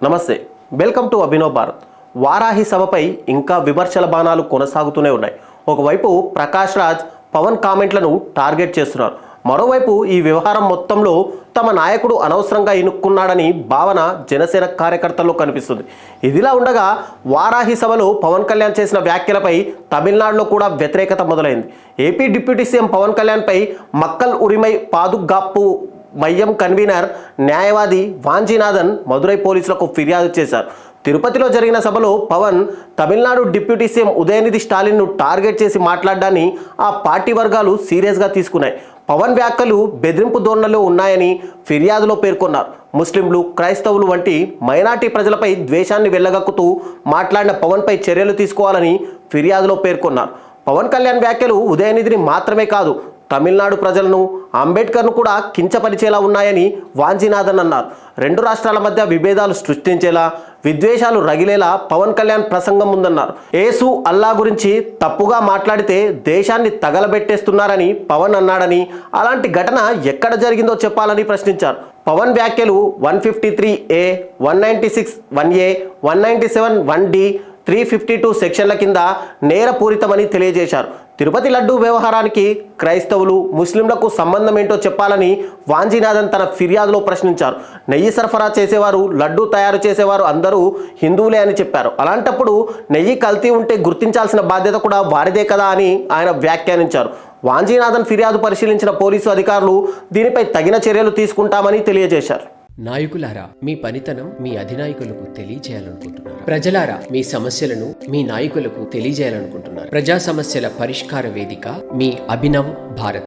నమస్తే, welcome to Abhinav Bharat. Varahi సభపై ఇంకా విమర్శల బాణాలు కొనసాగుతూనే ఉన్నాయి. ఒకవైపు ప్రకాష్ రాజ్ పవన్ కామెంట్లను టార్గెట్ చేస్తున్నారు. మరోవైపు ఈ వ్యవహారం మొత్తంలో తమ నాయకుడు అనవసరంగా ఇనుక్కున్నాడని భావన జనసేన కార్యకర్తల్లో కనిపిస్తుంది. ఇదిలా ఉండగా వారాహి సభలో పవన్ కళ్యాణ్ చేసిన వ్యాఖ్యలపై తమిళనాడులో కూడా వ్యతిరేకత మొదలైంది. ఏపీ డిప్యూటీ సీఎం పవన్ కళ్యాణ్పై మక్కల్ ఉరిమై పాదుగాప్పు మైయం కన్వీనర్ న్యాయవాది వాంజీనాథన్ మదురై పోలీసులకు ఫిర్యాదు చేశారు. తిరుపతిలో జరిగిన సభలో పవన్ తమిళనాడు డిప్యూటీ సీఎం ఉదయనిధి స్టాలిన్ను టార్గెట్ చేసి మాట్లాడడాన్ని ఆ పార్టీ వర్గాలు సీరియస్గా తీసుకున్నాయి. పవన్ వ్యాఖ్యలు బెదిరింపు ధోరణిలో ఉన్నాయని ఫిర్యాదులో పేర్కొన్నారు. ముస్లింలు, క్రైస్తవులు వంటి మైనార్టీ ప్రజలపై ద్వేషాన్ని వెళ్ళగక్కుతూ మాట్లాడిన పవన్పై చర్యలు తీసుకోవాలని ఫిర్యాదులో పేర్కొన్నారు. పవన్ కళ్యాణ్ వ్యాఖ్యలు ఉదయనిధిని మాత్రమే కాదు, తమిళనాడు ప్రజలను, అంబేద్కర్ను కూడా కించపరిచేలా ఉన్నాయని వాంజీనాథన్ అన్నారు. రెండు రాష్ట్రాల మధ్య విభేదాలు సృష్టించేలా, విద్వేషాలు రగిలేలా పవన్ కళ్యాణ్ ప్రసంగం ఉందన్నారు. యేసు, అల్లా గురించి తప్పుగా మాట్లాడితే దేశాన్ని తగలబెట్టేస్తున్నారని పవన్ అన్నాడని, అలాంటి ఘటన ఎక్కడ జరిగిందో చెప్పాలని ప్రశ్నించారు. పవన్ వ్యాఖ్యలు 153A, 196 1A, 197 1D, 352 సెక్షన్ల కింద నేరపూరితమని తెలియజేశారు. తిరుపతి లడ్డూ వ్యవహారానికి క్రైస్తవులు, ముస్లింలకు సంబంధం ఏంటో చెప్పాలని వాంజీనాథన్ తన ఫిర్యాదులో ప్రశ్నించారు. నెయ్యి సరఫరా చేసేవారు, లడ్డూ తయారు చేసేవారు అందరూ హిందువులే అని చెప్పారు. అలాంటప్పుడు నెయ్యి కల్తీ ఉంటే గుర్తించాల్సిన బాధ్యత కూడా వారిదే కదా అని ఆయన వ్యాఖ్యానించారు. వాంజీనాథన్ ఫిర్యాదు పరిశీలించిన పోలీసు అధికారులు దీనిపై తగిన చర్యలు తీసుకుంటామని తెలియజేశారు. నాయకులారా, మీ పనితనం మీ అధినాయకులకు తెలియజేయాలనుకుంటున్నారు. ప్రజలారా, మీ సమస్యలను మీ నాయకులకు తెలియజేయాలనుకుంటున్నారు. ప్రజా సమస్యల పరిష్కార వేదిక మీ అభినవ్ భారత్.